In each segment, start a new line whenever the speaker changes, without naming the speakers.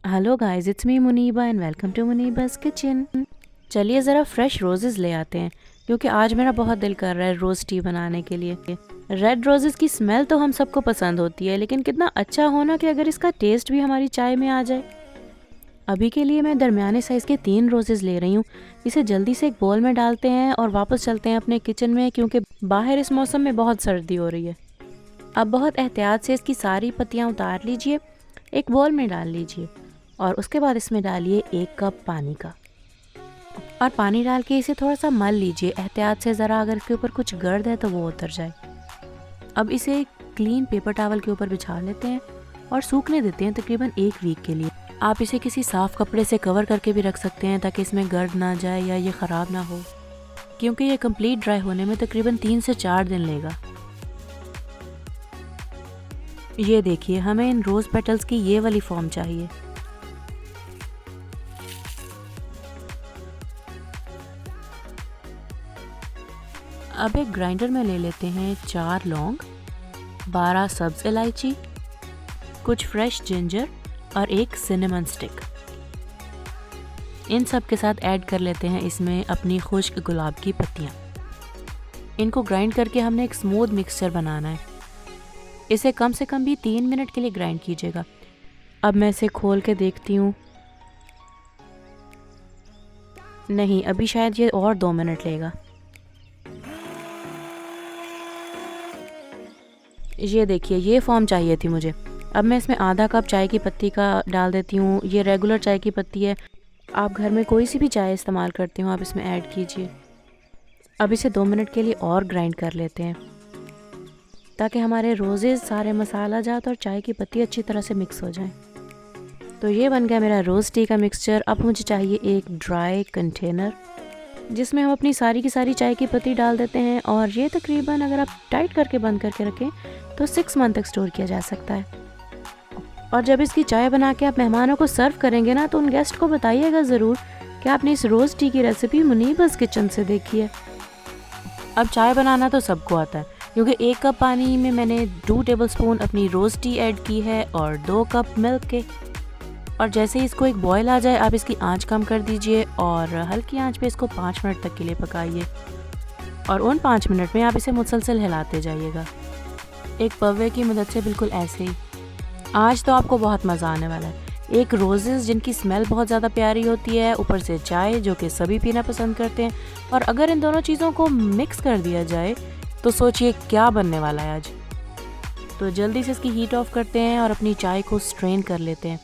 Hello guys, it's me Muniba and welcome to Muniba's kitchen. चलिए ज़रा fresh roses ले आते हैं क्योंकि आज मेरा बहुत दिल कर रहा है रोज़ टी बनाने के लिए। रेड रोजेज़ की स्मेल तो हम सबको पसंद होती है, लेकिन कितना अच्छा होना कि अगर इसका टेस्ट भी हमारी चाय में आ जाए। अभी के लिए मैं दरमियाने साइज़ के 3 रोजेज़ ले रही हूँ। इसे जल्दी से एक बोल में डालते हैं और वापस चलते हैं अपने किचन में, क्योंकि बाहर इस मौसम में बहुत सर्दी हो रही है। अब बहुत एहतियात से इसकी सारी पत्तियाँ उतार लीजिए, एक बोल में डाल लीजिए और उसके बाद इसमें डालिए 1 कप पानी का, और पानी डाल के इसे थोड़ा सा मल लीजिए एहतियात से, ज़रा अगर इसके ऊपर कुछ गर्द है तो वो उतर जाए। अब इसे क्लीन पेपर टॉवल के ऊपर बिछा लेते हैं और सूखने देते हैं तकरीबन 1 वीक के लिए। आप इसे किसी साफ़ कपड़े से कवर करके भी रख सकते हैं ताकि इसमें गर्द ना जाए या ये ख़राब ना हो, क्योंकि ये कंप्लीट ड्राई होने में तकरीबन 3 से 4 दिन लेगा। ये देखिए, हमें इन रोज़ पेटल्स की ये वाली फॉर्म चाहिए। अब एक ग्राइंडर में ले लेते हैं 4 लौंग, 12 सब्ज़ इलायची, कुछ फ्रेश जिंजर और 1 सिनेमन स्टिक। इन सब के साथ ऐड कर लेते हैं इसमें अपनी खुश्क गुलाब की पत्तियाँ। इनको ग्राइंड करके हमने एक स्मूथ मिक्सचर बनाना है। इसे कम से कम भी 3 मिनट के लिए ग्राइंड कीजिएगा। अब मैं इसे खोल के देखती हूँ। नहीं, अभी शायद ये और 2 मिनट लेगा। ये देखिए, ये फॉर्म चाहिए थी मुझे। अब मैं इसमें आधा कप चाय की पत्ती का डाल देती हूँ। ये रेगुलर चाय की पत्ती है, आप घर में कोई सी भी चाय इस्तेमाल करते हो आप इसमें ऐड कीजिए। अब इसे 2 मिनट के लिए और ग्राइंड कर लेते हैं ताकि हमारे रोज़ेज़ सारे मसाला जात और चाय की पत्ती अच्छी तरह से मिक्स हो जाए। तो ये बन गया मेरा रोज़ टी का मिक्सचर। अब मुझे चाहिए एक ड्राई कंटेनर जिसमें हम अपनी सारी की सारी चाय की पत्ती डाल देते हैं, और ये तकरीबन अगर आप टाइट करके बंद करके रखें तो 6 मंथ तक स्टोर किया जा सकता है। और जब इसकी चाय बना के आप मेहमानों को सर्व करेंगे ना, तो उन गेस्ट को बताइएगा ज़रूर कि आपने इस रोज़ टी की रेसिपी मुनीबास किचन से देखी है। अब चाय बनाना तो सबको आता है, क्योंकि 1 कप पानी में मैंने 2 टेबलस्पून अपनी रोज़ टी ऐड की है और 2 कप मिल्क के। और जैसे ही इसको एक बॉयल आ जाए, आप इसकी आंच कम कर दीजिए और हल्की आंच पे इसको 5 मिनट तक के लिए पकाइए, और उन 5 मिनट में आप इसे मुसलसल हिलाते जाइएगा एक पव्वे की मदद से, बिल्कुल ऐसे ही। आज तो आपको बहुत मज़ा आने वाला है। एक रोज़ेज़ जिनकी स्मेल बहुत ज़्यादा प्यारी होती है, ऊपर से चाय जो कि सभी पीना पसंद करते हैं, और अगर इन दोनों चीज़ों को मिक्स कर दिया जाए तो सोचिए क्या बनने वाला है आज। तो जल्दी से इसकी हीट ऑफ करते हैं और अपनी चाय को स्ट्रेन कर लेते हैं।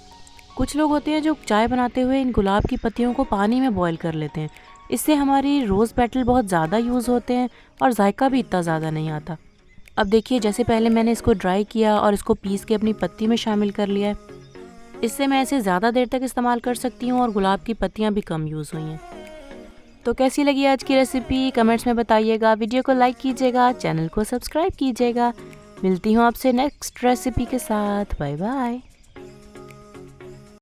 कुछ लोग होते हैं जो चाय बनाते हुए इन गुलाब की पत्तियों को पानी में बॉईल कर लेते हैं। इससे हमारी रोज़ पेटल बहुत ज़्यादा यूज़ होते हैं और जायका भी इतना ज़्यादा नहीं आता। अब देखिए, जैसे पहले मैंने इसको ड्राई किया और इसको पीस के अपनी पत्ती में शामिल कर लिया है। इससे मैं इसे ज़्यादा देर तक इस्तेमाल कर सकती हूँ और गुलाब की पत्तियाँ भी कम यूज़ हुई हैं। तो कैसी लगी आज की रेसिपी कमेंट्स में बताइएगा। वीडियो को लाइक कीजिएगा, चैनल को सब्सक्राइब कीजिएगा। मिलती हूँ आपसे नेक्स्ट रेसिपी के साथ। Bye bye.